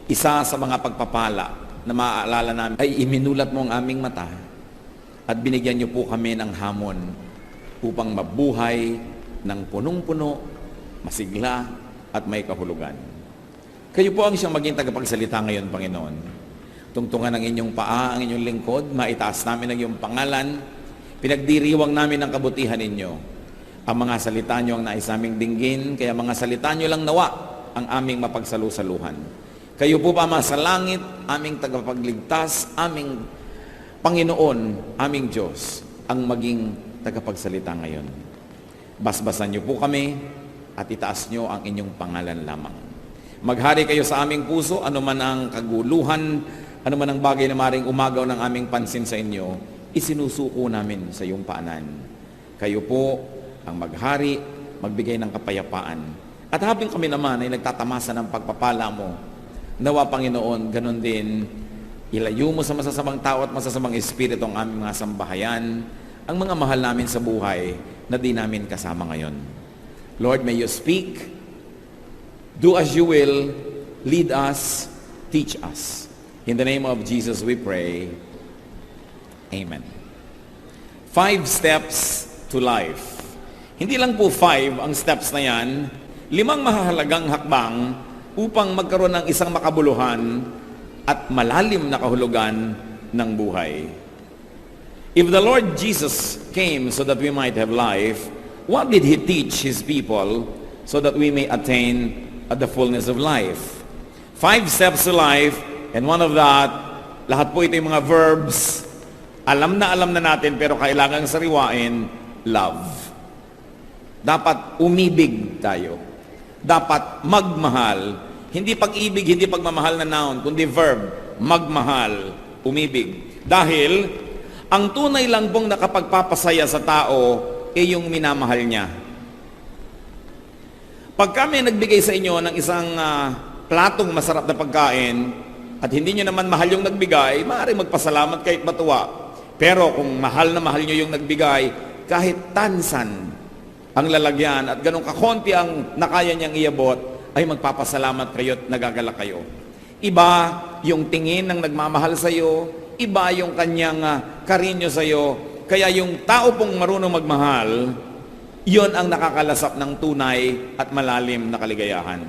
Isa sa mga pagpapala na maaalala namin ay iminulat mo ang aming mata at binigyan niyo po kami ng hamon upang mabuhay ng punong-puno, masigla at may kahulugan. Kayo po ang siyang maging tagapagsalita ngayon, Panginoon. Tungtungan ang inyong paa, ang inyong lingkod, maitaas namin ang iyong pangalan, pinagdiriwang namin ang kabutihan ninyo. Ang mga salita nyo ang nais naming dinggin, kaya mga salita nyo lang nawa ang aming mapagsalusaluhan. Kayo po pa sa langit, aming tagapagligtas, aming Panginoon, aming Diyos, ang maging tagapagsalita ngayon. Basbasan nyo po kami at itaas nyo ang inyong pangalan lamang. Maghari kayo sa aming puso, anuman ang kaguluhan, anuman ang bagay na maring umagaw ng aming pansin sa inyo, isinusuko namin sa iyong paanan. Kayo po ang maghari, magbigay ng kapayapaan. At habang kami naman ay nagtatamasa ng pagpapala mo, nawa Panginoon, ganun din, ilayo mo sa masasamang tao at masasamang espiritu ang aming mga sambahayan, ang mga mahal namin sa buhay na di namin kasama ngayon. Lord, may you speak. Do as you will, lead us, teach us. In the name of Jesus we pray. Amen. 5 steps to life. Hindi lang po 5 ang steps na yan, 5 mahahalagang hakbang upang magkaroon ng isang makabuluhan at malalim na kahulugan ng buhay. If the Lord Jesus came so that we might have life, what did He teach His people so that we may attain the fullness of life? 5 steps to life, and one of that, lahat po ito yung mga verbs, alam na natin pero kailangang sariwain, love. Dapat umibig tayo. Dapat magmahal. Hindi pag-ibig, hindi pagmamahal na noun, kundi verb, magmahal, umibig. Dahil, ang tunay lang pong nakapagpapasaya sa tao ay yung minamahal niya. Pag kami nagbigay sa inyo ng isang platong masarap na pagkain at hindi nyo naman mahal yung nagbigay, maaaring magpasalamat kahit matuwa. Pero kung mahal na mahal nyo yung nagbigay, kahit tansan ang lalagyan at ganun kakonti ang nakaya niyang iabot, ay magpapasalamat kayo at nagagala kayo. Iba yung tingin ng nagmamahal sa iyo, iba yung kanyang karinyo sa iyo. Kaya yung tao pong marunong magmahal, yon ang nakakalasap ng tunay at malalim na kaligayahan.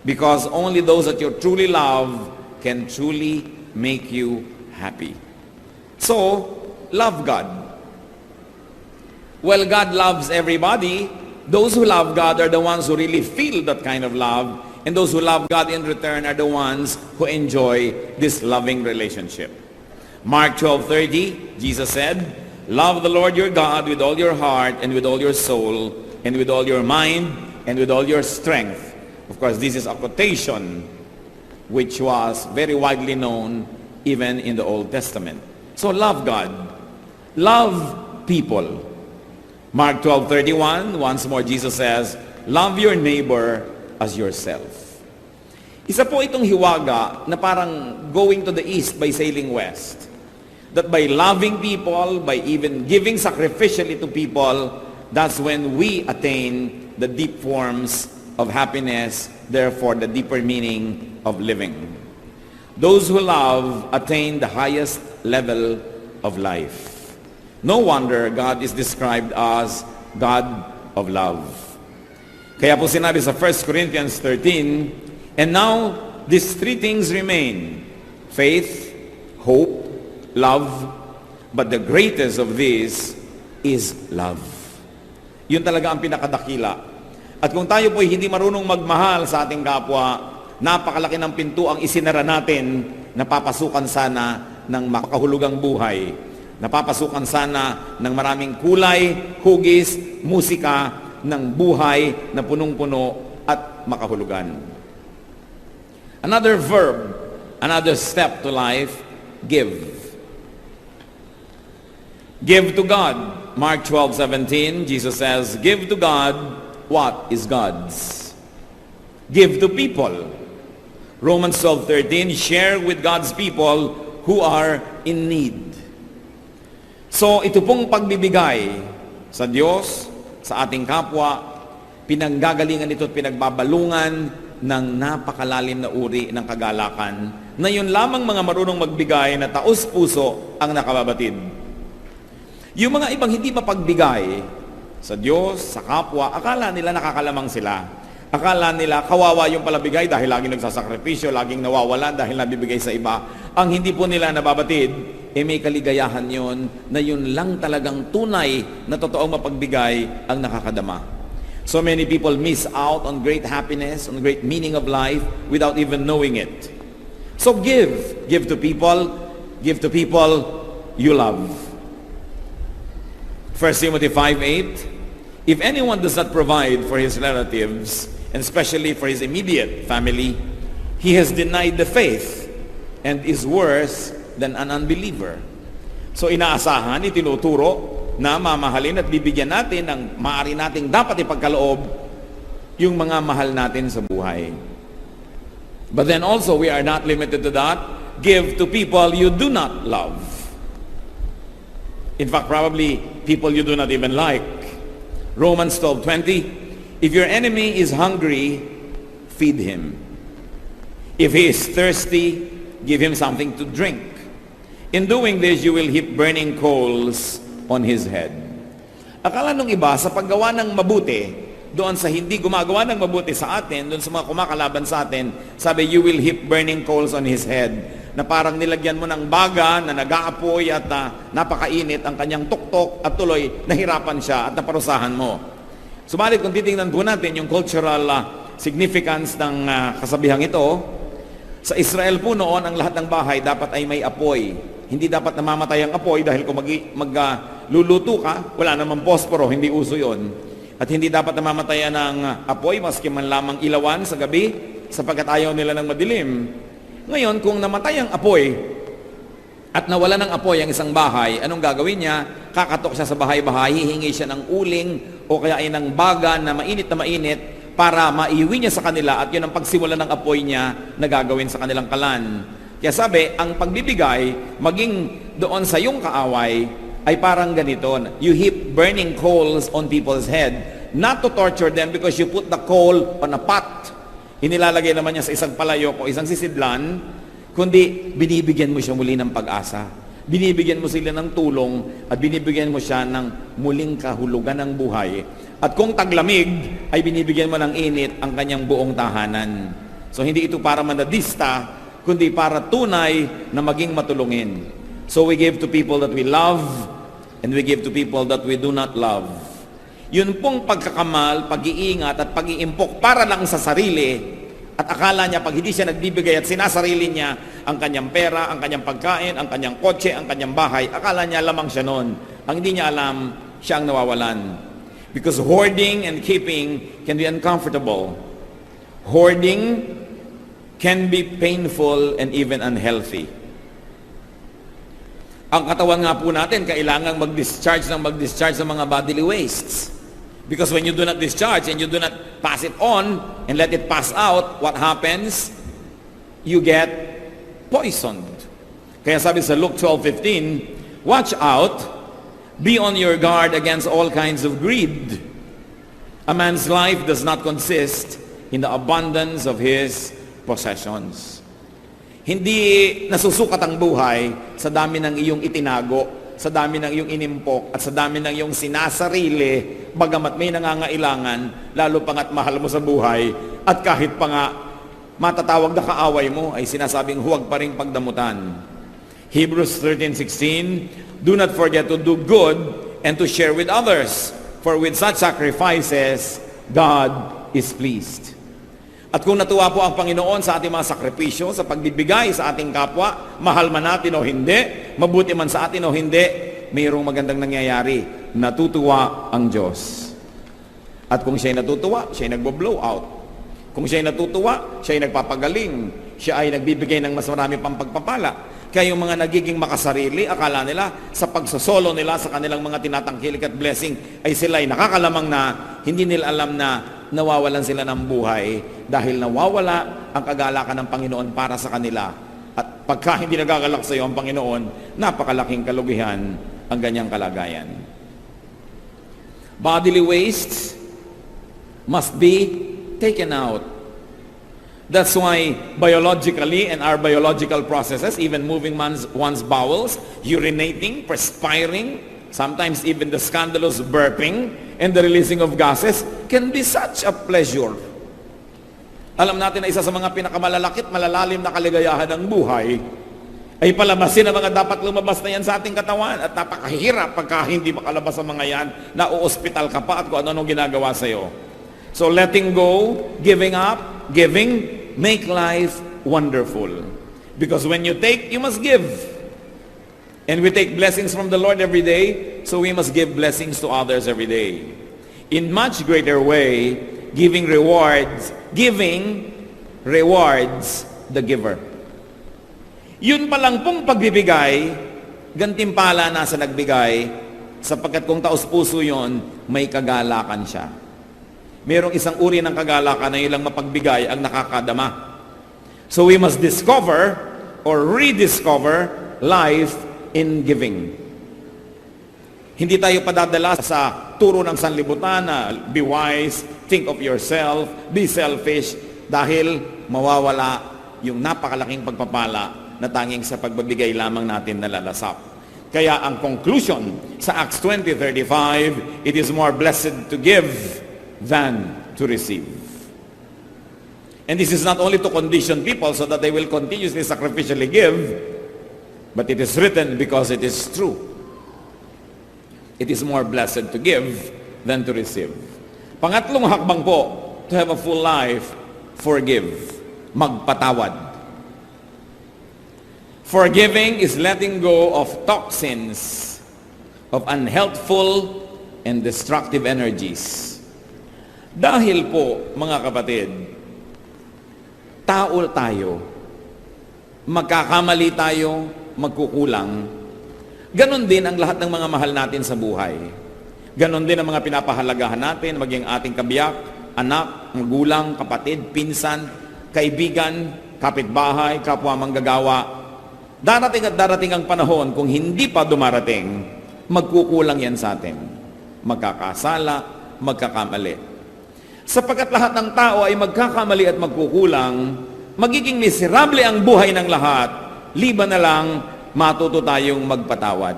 Because only those that you truly love can truly make you happy. So, love God. Well, God loves everybody. Those who love God are the ones who really feel that kind of love. And those who love God in return are the ones who enjoy this loving relationship. Mark 12:30, Jesus said, love the Lord your God with all your heart and with all your soul and with all your mind and with all your strength. Of course, this is a quotation which was very widely known even in the Old Testament. So love God. Love people. Mark 12:31, once more Jesus says, love your neighbor as yourself. Isa po itong hiwaga na parang going to the east by sailing west. That by loving people, by even giving sacrificially to people, that's when we attain the deep forms of happiness, therefore the deeper meaning of living. Those who love attain the highest level of life. No wonder God is described as God of love. Kaya po sinabi sa 1 Corinthians 13, and now these 3 things remain, faith, hope, love, but the greatest of these is love. Yun talaga ang pinakadakila. At kung tayo po hindi marunong magmahal sa ating kapwa, napakalaki ng pinto ang isinara natin, napapasukan sana ng makahulugang buhay, napapasukan sana ng maraming kulay, hugis, musika, ng buhay na punong-puno at makahulugan. Another verb, another step to life, give. Give to God. Mark 12:17, Jesus says, give to God what is God's. Give to people. Romans 12:13, share with God's people who are in need. So ito pong pagbibigay sa Diyos, sa ating kapwa, pinanggagalingan ito at pinagbabalungan ng napakalalim na uri ng kagalakan na yun lamang mga marunong magbigay na taos-puso ang nakababatid. Yung mga ibang hindi mapagbigay sa Diyos, sa kapwa, akala nila nakakalamang sila. Akala nila kawawa yung palabigay dahil laging nagsasakripisyo, laging nawawalan dahil nabibigay sa iba. Ang hindi po nila nababatid, may kaligayahan yon na yun lang talagang tunay na totoong mapagbigay ang nakakadama. So many people miss out on great happiness, on great meaning of life without even knowing it. So give to people you love. 1 Timothy 5:8, if anyone does not provide for his relatives, and especially for his immediate family, he has denied the faith and is worse than an unbeliever. So inaasahan, itinuturo na mamahalin at bibigyan natin ng maaari nating dapat ipagkaloob yung mga mahal natin sa buhay. But then also, we are not limited to that. Give to people you do not love. In fact, probably people you do not even like. Romans 12:20, if your enemy is hungry, feed him. If he is thirsty, give him something to drink. In doing this, you will heap burning coals on his head. Akala nung iba, sa paggawa ng mabuti, doon sa hindi gumagawa ng mabuti sa atin, doon sa mga kumakalaban sa atin, sabi, you will heap burning coals on his head. Na parang nilagyan mo ng baga na nag-aapoy at napakainit ang kanyang tuktok at tuloy nahirapan siya at naparusahan mo. Subalit kung titingnan po natin yung cultural significance ng kasabihang ito, sa Israel po noon ang lahat ng bahay dapat ay may apoy. Hindi dapat namamatay ang apoy dahil kung magluluto ka, wala namang posporo, hindi uso yon. At hindi dapat namamatayan ng apoy maski man lamang ilawan sa gabi sapagkat ayaw nila ng madilim. Ngayon, kung namatay ang apoy at nawala ng apoy ang isang bahay, anong gagawin niya? Kakatok siya sa bahay-bahay, hihingi siya ng uling o kaya ay ng baga na mainit para maiwi niya sa kanila at yun ang pagsimula ng apoy niya na gagawin sa kanilang kalan. Kaya sabi, ang pagbibigay, maging doon sa iyong kaaway, ay parang ganito. You heap burning coals on people's head, not to torture them because you put the coal on a pot. Inilalagay naman niya sa isang palayok o isang sisidlan, kundi binibigyan mo siya muli ng pag-asa. Binibigyan mo sila ng tulong at binibigyan mo siya ng muling kahulugan ng buhay. At kung taglamig, ay binibigyan mo ng init ang kanyang buong tahanan. So hindi ito para manadista, kundi para tunay na maging matulungin. So we give to people that we love and we give to people that we do not love. Yun pong pagkakamal, pag-iingat at pag-iimpok para lang sa sarili at akala niya pag hindi siya nagbibigay at sinasarili niya ang kanyang pera, ang kanyang pagkain, ang kanyang kotse, ang kanyang bahay, akala niya lamang siya noon. Ang hindi niya alam, siya ang nawawalan. Because hoarding and keeping can be uncomfortable. Hoarding can be painful and even unhealthy. Ang katawan nga po natin, kailangang mag-discharge ng mga bodily wastes. Because when you do not discharge and you do not pass it on and let it pass out, what happens? You get poisoned. Kaya sabi sa Luke 12:15, watch out, be on your guard against all kinds of greed. A man's life does not consist in the abundance of his possessions. Hindi nasusukat ang buhay sa dami ng iyong itinago, sa dami ng iyong inimpok, at sa dami ng iyong sinasarili, bagamat may nangangailangan, lalo pa nga't mahal mo sa buhay, at kahit pa nga matatawag na kaaway mo, ay sinasabing huwag pa ring pagdamutan. Hebrews 13:16, do not forget to do good and to share with others, for with such sacrifices, God is pleased. At kung natuwa po ang Panginoon sa ating mga sakripisyo, sa pagbibigay sa ating kapwa, mahal man natin o hindi, mabuti man sa atin o hindi, mayroong magandang nangyayari. Natutuwa ang Diyos. At kung siya'y natutuwa, siya'y nagbo-blow out. Kung siya'y natutuwa, siya'y nagpapagaling. Siya ay nagbibigay ng mas marami pang pagpapala. Kaya yung mga nagiging makasarili, akala nila sa pagsosolo nila sa kanilang mga tinatangkilik at blessing, ay sila'y nakakalamang na hindi nila alam na nawawalan sila ng buhay dahil nawawala ang kagalakan ng Panginoon para sa kanila. At pagka hindi nagagalak sa iyo ang Panginoon, napakalaking kalugihan ang ganyang kalagayan. Bodily wastes must be taken out. That's why biologically and our biological processes, even moving one's bowels, urinating, perspiring, sometimes even the scandalous burping and the releasing of gases can be such a pleasure. Alam natin na isa sa mga pinakamalalakit, malalalim na kaligayahan ng buhay ay palabasin ang mga dapat lumabas na yan sa ating katawan at napakahirap pagka hindi makalabas ang mga yan na uospital ka pa at kung ano-anong ginagawa sa'yo. So letting go, giving up, giving, make life wonderful. Because when you take, you must give. And we take blessings from the Lord every day, so we must give blessings to others every day. In much greater way, giving rewards the giver. Yun pa lang pong pagbibigay, gantimpala na sa nagbigay, sapagkat kung taos-puso yun, may kagalakan siya. Merong isang uri ng kagalakan na ilang mapagbigay ang nakakadama. So we must discover or rediscover life in giving. Hindi tayo padadala sa turo ng sanlibutan na be wise, think of yourself, be selfish, dahil mawawala yung napakalaking pagpapala na tanging sa pagbibigay lamang natin nalalasap. Kaya ang conclusion sa Acts 20:35, it is more blessed to give than to receive. And this is not only to condition people so that they will continuously sacrificially give, but it is written because it is true. It is more blessed to give than to receive. Pangatlong hakbang po, to have a full life, forgive. Magpatawad. Forgiving is letting go of toxins, of unhealthful and destructive energies. Dahil po, mga kapatid, tao tayo, magkakamali tayo, magkukulang. Ganon din ang lahat ng mga mahal natin sa buhay. Ganon din ang mga pinapahalagahan natin, maging ating kabiyak, anak, magulang, kapatid, pinsan, kaibigan, kapitbahay, kapwa manggagawa. Darating at darating ang panahon, kung hindi pa dumarating, magkukulang yan sa atin. Magkakasala, magkakamali. Sapagkat lahat ng tao ay magkakamali at magkukulang, magiging miserable ang buhay ng lahat, liban na lang matuto tayong magpatawad.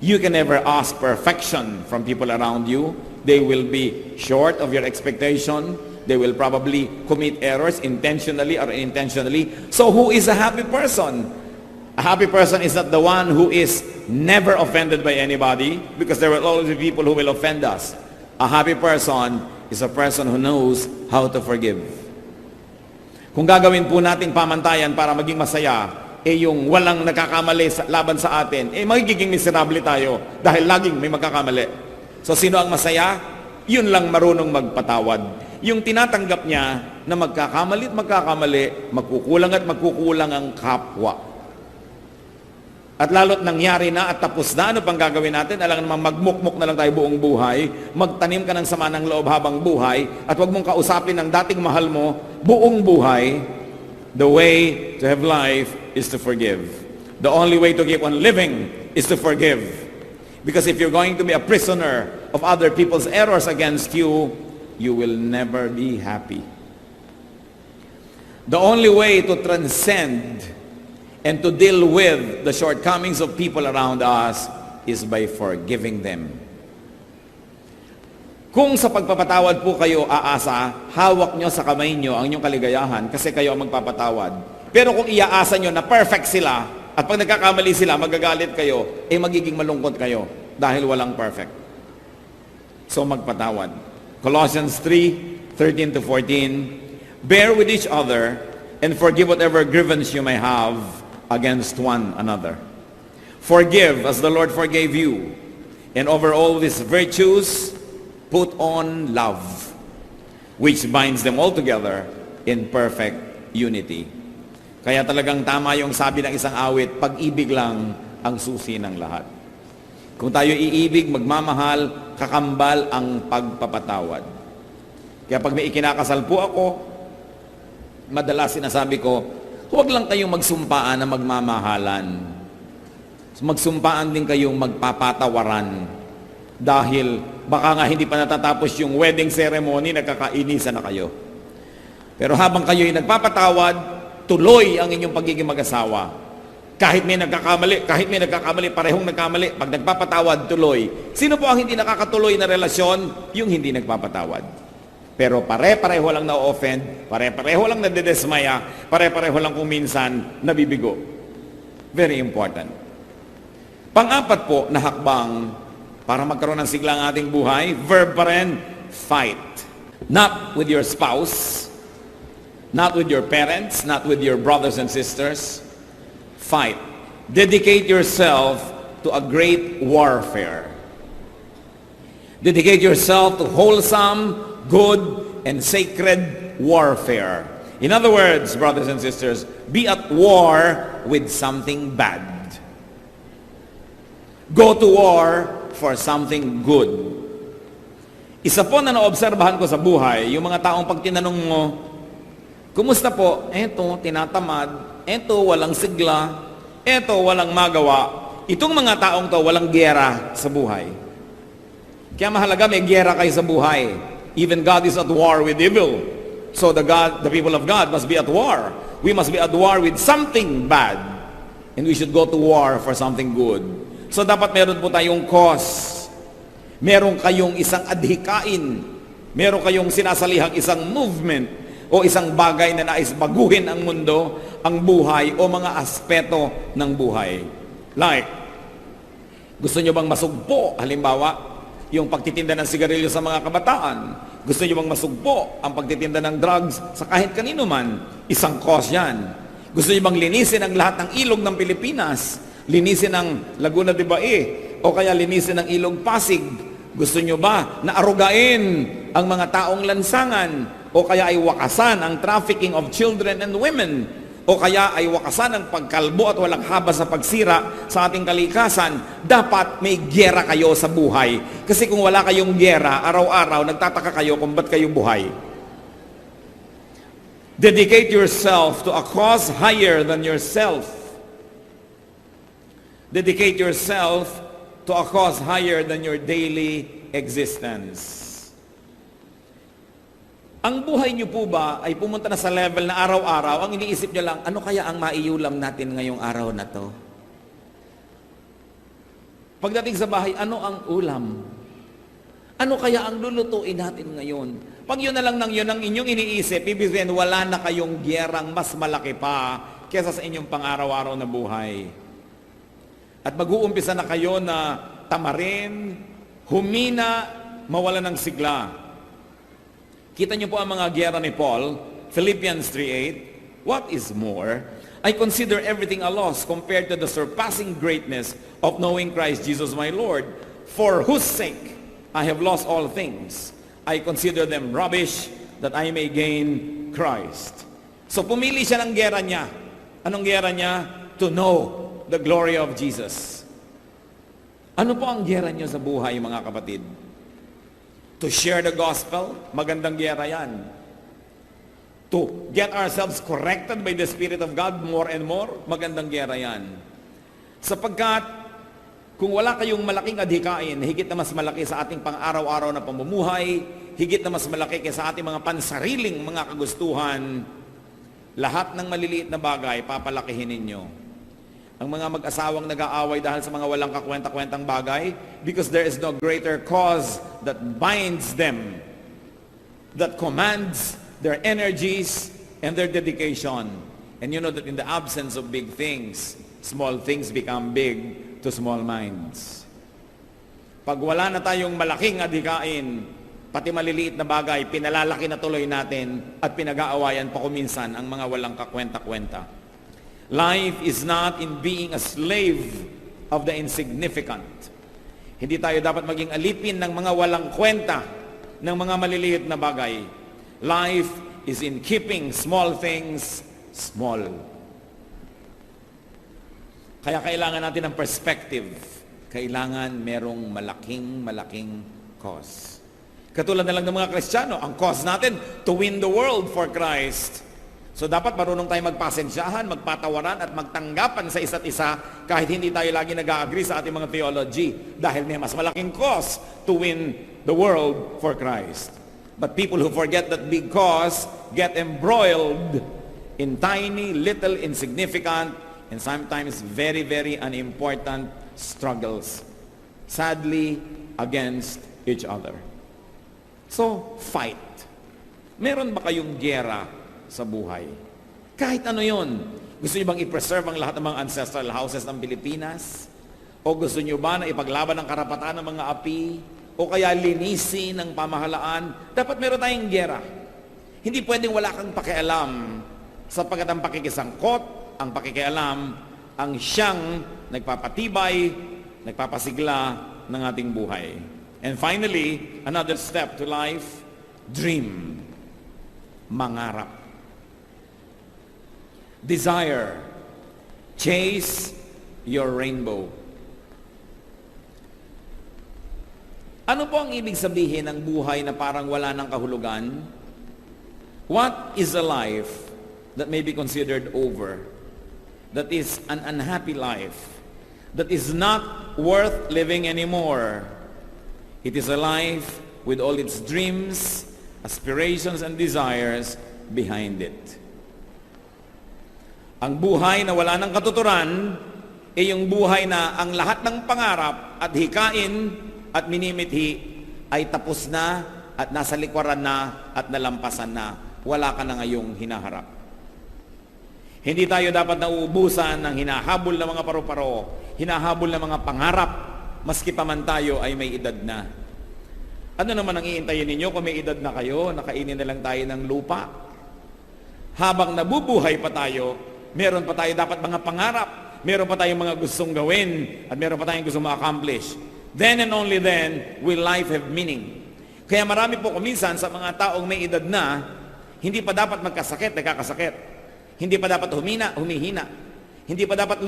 You can never ask perfection from people around you. They will be short of your expectation. They will probably commit errors intentionally or unintentionally. So who is a happy person? A happy person is not the one who is never offended by anybody, because there will always be people who will offend us. A happy person is a person who knows how to forgive. Kung gagawin po natin pamantayan para maging masaya, yung walang nakakamali laban sa atin, magiging miserable tayo dahil laging may magkakamali. So sino ang masaya? Yun lang marunong magpatawad. Yung tinatanggap niya na magkakamali at magkakamali, magkukulang at magkukulang ang kapwa. At lalo't nangyari na at tapos na, ano pang gagawin natin? Alam naman, magmukmuk na lang tayo buong buhay, magtanim ka ng sama ng loob habang buhay, at huwag mong kausapin ang dating mahal mo buong buhay. The way to have life is to forgive. The only way to keep on living is to forgive. Because if you're going to be a prisoner of other people's errors against you, you will never be happy. The only way to transcend and to deal with the shortcomings of people around us is by forgiving them. Kung sa pagpapatawad po kayo aasa, hawak nyo sa kamay nyo ang inyong kaligayahan kasi kayo ang magpapatawad. Pero kung iaasa nyo na perfect sila at pag nagkakamali sila, magagalit kayo, magiging malungkot kayo dahil walang perfect. So magpatawad. Colossians 3:13-14, bear with each other and forgive whatever grievance you may have against one another. Forgive as the Lord forgave you. And over all these virtues, put on love, which binds them all together in perfect unity. Kaya talagang tama yung sabi ng isang awit, pag-ibig lang ang susi ng lahat. Kung tayo iibig, magmamahal, kakambal ang pagpapatawad. Kaya pag may ikinakasal po ako, madalas sinasabi ko, huwag lang kayong magsumpaan na magmamahalan. Magsumpaan din kayong magpapatawaran. Dahil baka nga hindi pa natatapos yung wedding ceremony, nagkakainisan na kayo. Pero habang kayo'y nagpapatawad, tuloy ang inyong pagiging mag-asawa. Kahit may nagkakamali, parehong nagkamali, pag nagpapatawad, tuloy. Sino po ang hindi nakakatuloy na relasyon? Yung hindi nagpapatawad. Pero pare-pareho lang na-offend, pare-pareho lang nadedesmaya, pare-pareho lang kung minsan nabibigo. Very important. Pang-apat po na hakbang para magkaroon ng sigla ang ating buhay, verb pa rin, fight. Not with your spouse, not with your parents, not with your brothers and sisters. Fight. Dedicate yourself to a great warfare. Dedicate yourself to wholesome, good, and sacred warfare. In other words, brothers and sisters, be at war with something bad. Go to war for something good. Isa po na naobserbahan ko sa buhay, yung mga taong pag tinanong mo, kumusta po? Eto, tinatamad. Eto, walang sigla. Eto, walang magawa. Itong mga taong to, walang giyera sa buhay. Kaya mahalaga may giyera kayo sa buhay. Even God is at war with evil. So the people of God must be at war. We must be at war with something bad. And we should go to war for something good. So dapat meron po tayong cause. Meron kayong isang adhikain. Meron kayong sinasalihang isang movement o isang bagay na nais baguhin ang mundo, ang buhay, o mga aspeto ng buhay. Like, gusto nyo bang masugpo? Halimbawa, yung pagtitinda ng sigarilyo sa mga kabataan. Gusto nyo bang masugpo ang pagtitinda ng drugs sa kahit kanino man? Isang cause yan. Gusto nyo bang linisin ang lahat ng ilog ng Pilipinas? Linisin ang Laguna de Bae? O kaya linisin ang ilog Pasig? Gusto nyo ba na arugain ang mga taong lansangan? O kaya ay wakasan ang trafficking of children and women? O kaya ay wakasan ang pagkalbo at walang haba sa pagsira sa ating kalikasan? Dapat may giyera kayo sa buhay. Kasi kung wala kayong giyera, araw-araw, nagtataka kayo kung ba't kayo buhay. Dedicate yourself to a cause higher than yourself. Dedicate yourself to a cause higher than your daily existence. Ang buhay niyo po ba ay pumunta na sa level na araw-araw, ang iniisip niyo lang, ano kaya ang maiulam natin ngayong araw na to? Pagdating sa bahay, ano ang ulam? Ano kaya ang lulutuin natin ngayon? Pag yun na lang ng yun ang inyong iniisip, ibig sabihin, wala na kayong giyerang mas malaki pa kesa sa inyong pang-araw-araw na buhay. At mag-uumpisa na kayo na tamarin, humina, mawala ng sigla. Kita niyo po ang mga giyera ni Paul, Philippians 3:8. What is more, I consider everything a loss compared to the surpassing greatness of knowing Christ Jesus my Lord, for whose sake I have lost all things. I consider them rubbish that I may gain Christ. So pumili siya ng giyera niya. Anong giyera niya? To know the glory of Jesus. Ano po ang giyera niyo sa buhay, mga kapatid? To share the gospel, magandang giyera yan. To get ourselves corrected by the Spirit of God more and more, magandang giyera yan. Sapagkat, kung wala kayong malaking adhikain, higit na mas malaki sa ating pang-araw-araw na pamumuhay, higit na mas malaki kaysa ating mga pansariling mga kagustuhan, lahat ng maliliit na bagay, papalakihin ninyo. Ang mga mag-asawang nag-aaway dahil sa mga walang kakwenta-kwentang bagay, because there is no greater cause that binds them, that commands their energies and their dedication. And you know that in the absence of big things, small things become big to small minds. Pag wala na tayong malaking adhikain, pati maliliit na bagay, pinalalaki na tuloy natin at pinag-aawayan pa kuminsan ang mga walang kakwenta-kwenta. Life is not in being a slave of the insignificant. Hindi tayo dapat maging alipin ng mga walang kwenta, ng mga maliliit na bagay. Life is in keeping small things small. Kaya kailangan natin ng perspective. Kailangan merong malaking cause. Katulad na lang ng mga Kristiyano, ang cause natin, to win the world for Christ. So dapat marunong tayo magpasensyahan, magpatawaran at magtanggapan sa isa't isa kahit hindi tayo lagi nag-agree sa ating mga theology dahil may mas malaking cause to win the world for Christ. But people who forget that big cause get embroiled in tiny, little, insignificant, and sometimes very, very unimportant struggles, sadly, against each other. So, fight. Meron ba kayong giyera sa buhay? Kahit ano yon. Gusto niyo bang i-preserve ang lahat ng mga ancestral houses ng Pilipinas? O gusto niyo ba na ipaglaban ang karapatan ng mga api? O kaya linisin ng pamahalaan? Dapat meron tayong giyera. Hindi pwedeng wala kang pakialam, sapagkat ang pakikisangkot, ang pakikialam, ang siyang nagpapatibay, nagpapasigla ng ating buhay. And finally, another step to life, dream. Mangarap. Desire. Chase your rainbow. Ano po ang ibig sabihin ng buhay na parang wala ng kahulugan? What is a life that may be considered over? That is an unhappy life. That is not worth living anymore. It is a life with all its dreams, aspirations, and desires behind it. Ang buhay na wala ng katuturan ay yung buhay na ang lahat ng pangarap at hikain at minimithi ay tapos na at nasa likwaran na at nalampasan na. Wala ka na ngayong hinaharap. Hindi tayo dapat nauubusan ng hinahabol ng mga paru-paro, hinahabol ng mga pangarap, maski pa man tayo ay may edad na. Ano naman ang iintayin ninyo kung may edad na kayo, nakainin na lang tayo ng lupa? Habang nabubuhay pa tayo, meron pa tayo dapat mga pangarap, meron pa tayong mga gustong gawin, at meron pa tayong gustong ma-accomplish. Then and only then will life have meaning. Kaya marami po kuminsan sa mga taong may edad na, hindi pa dapat magkasakit, nagkakasakit. Hindi pa dapat humihina. Hindi pa dapat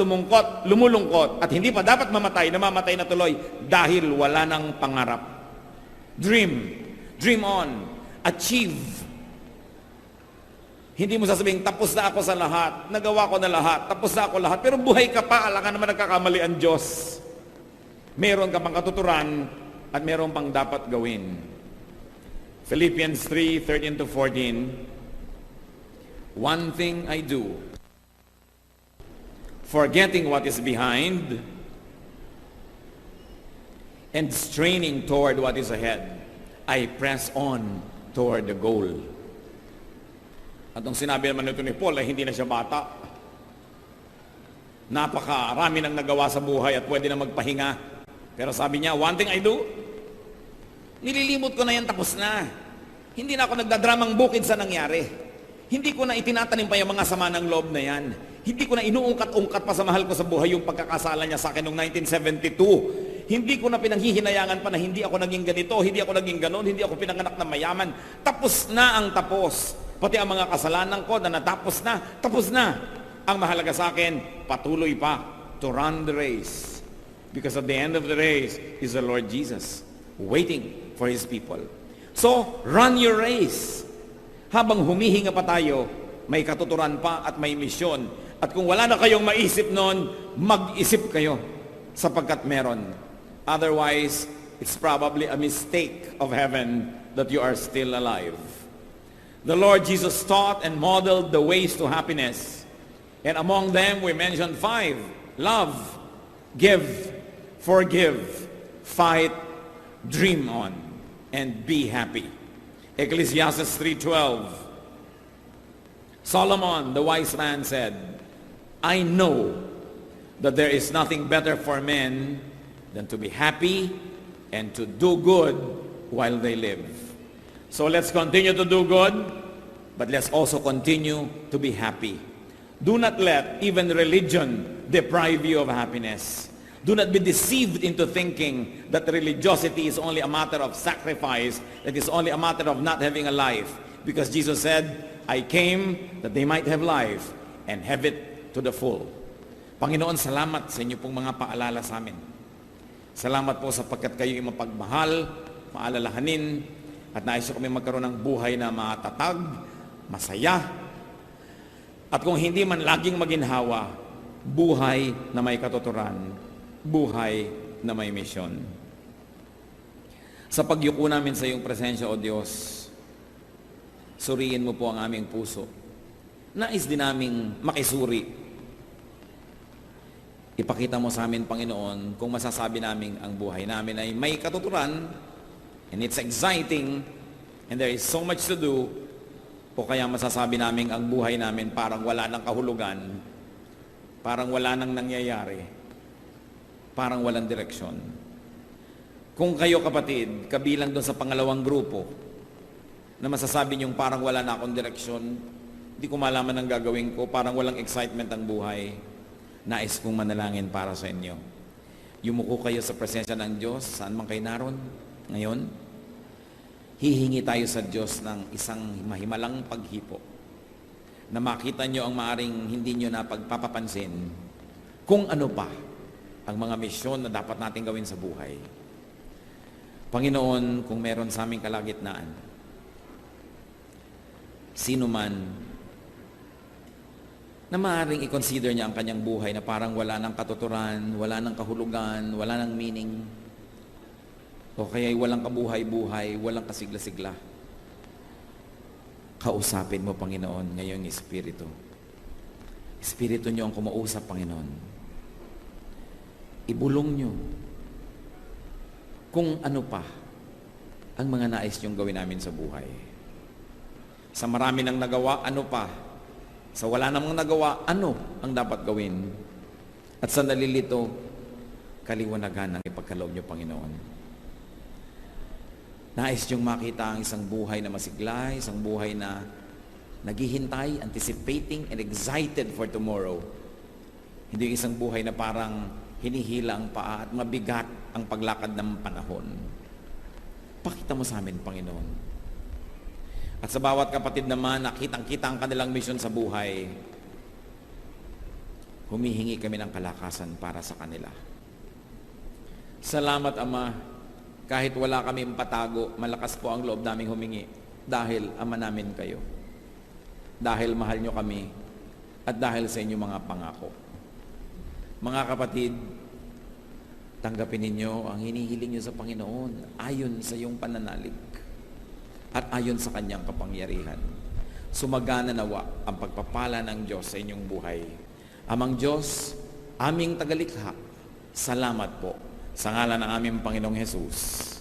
lumulungkot. At hindi pa dapat namamatay na tuloy dahil wala ng pangarap. Dream on, achieve. Hindi mo sasabihin, tapos na ako sa lahat, nagawa ko na lahat, tapos na ako lahat, pero buhay ka pa, alam ka naman nagkakamali ang Diyos. Meron ka pang katuturan at meron pang dapat gawin. Philippians 3:13-14, one thing I do, forgetting what is behind and straining toward what is ahead, I press on toward the goal. At nung sinabi naman ito ni Paul ay hindi na siya bata. Napakarami nang nagawa sa buhay at pwede na magpahinga. Pero sabi niya, one thing I do, nililimot ko na yan, tapos na. Hindi na ako nagdadramang bukid sa nangyari. Hindi ko na itinatanim pa yung mga sama ng loob na yan. Hindi ko na inuungkat-ungkat pa sa mahal ko sa buhay yung pagkakasala niya sa akin noong 1972. Hindi ko na pinanghihinayangan pa na hindi ako naging ganito, hindi ako naging ganon, hindi ako pinanganak na mayaman. Tapos na ang tapos. Pati ang mga kasalanan ko na natapos na, tapos na. Ang mahalaga sa akin, patuloy pa to run the race. Because at the end of the race is the Lord Jesus waiting for His people. So, run your race. Habang humihinga pa tayo, may katuturan pa at may misyon. At kung wala na kayong maisip noon, mag-isip kayo sapagkat meron. Otherwise, it's probably a mistake of heaven that you are still alive. The Lord Jesus taught and modeled the ways to happiness. And among them, we mentioned 5. Love, give, forgive, fight, dream on, and be happy. Ecclesiastes 3:12. Solomon, the wise man, said, I know that there is nothing better for men than to be happy and to do good while they live. So let's continue to do good, but let's also continue to be happy. Do not let even religion deprive you of happiness. Do not be deceived into thinking that religiosity is only a matter of sacrifice, that is only a matter of not having a life. Because Jesus said, I came that they might have life and have it to the full. Panginoon, salamat sa inyo pong mga paalala sa amin. Salamat po sapagkat kayo ay mapagmahal, maalalahanin, at nais ko kami magkaroon ng buhay na matatag, masaya, at kung hindi man laging maginhawa, buhay na may katuturan, buhay na may misyon. Sa pagyuko namin sa iyong presensya, O Diyos, Suriin mo po ang aming puso. Nais din naming makisuri. Ipakita mo sa amin, Panginoon, kung masasabi namin ang buhay namin ay may katuturan, and it's exciting, and there is so much to do, o kaya masasabi namin ang buhay namin parang wala ng kahulugan, parang wala nang nangyayari, parang walang direksyon. Kung kayo, kapatid, kabilang doon sa pangalawang grupo, na masasabi niyong parang wala na akong direksyon, hindi ko malaman ang gagawin ko, parang walang excitement ang buhay, nais kong manalangin para sa inyo. Yumuko kayo sa presensya ng Diyos, saan man kayo naroon ngayon. Hihingi tayo sa Diyos ng isang mahimalang paghipo, na makita nyo ang maaring hindi nyo na pagpapapansin kung ano pa ang mga misyon na dapat natin gawin sa buhay. Panginoon, kung meron sa aming kalagitnaan, sino man na maaaring i-consider niya ang kanyang buhay na parang wala ng katuturan, wala ng kahulugan, wala ng meaning, o kaya'y walang kabuhay-buhay, walang kasigla-sigla. Kausapin mo, Panginoon, ngayong Espiritu. Espiritu niyo ang kumausap, Panginoon. Ibulong niyo kung ano pa ang mga nais niyong gawin namin sa buhay. Sa marami nang nagawa, ano pa? Sa wala namang nagawa, ano ang dapat gawin? At sa nalilito, kaliwanagan ang ipagkaloob niyo, Panginoon. Nais niyong makita ang isang buhay na masigla, isang buhay na naghihintay, anticipating, and excited for tomorrow. Hindi isang buhay na parang hinihila ang paa at mabigat ang paglakad ng panahon. Pakita mo sa amin, Panginoon. At sa bawat kapatid naman, nakitang-kita ang kanilang misyon sa buhay, humihingi kami ng kalakasan para sa kanila. Salamat, Ama, kahit wala kami patago, malakas po ang loob naming humingi dahil Ama namin kayo. Dahil mahal nyo kami at dahil sa inyong mga pangako. Mga kapatid, tanggapin ninyo ang hinihiling nyo sa Panginoon ayon sa iyong pananalig at ayon sa kanyang kapangyarihan. Sumagana nawa ang pagpapala ng Diyos sa inyong buhay. Amang Diyos, aming tagalikha, salamat po sa ngalan ng aming Panginoong Hesus.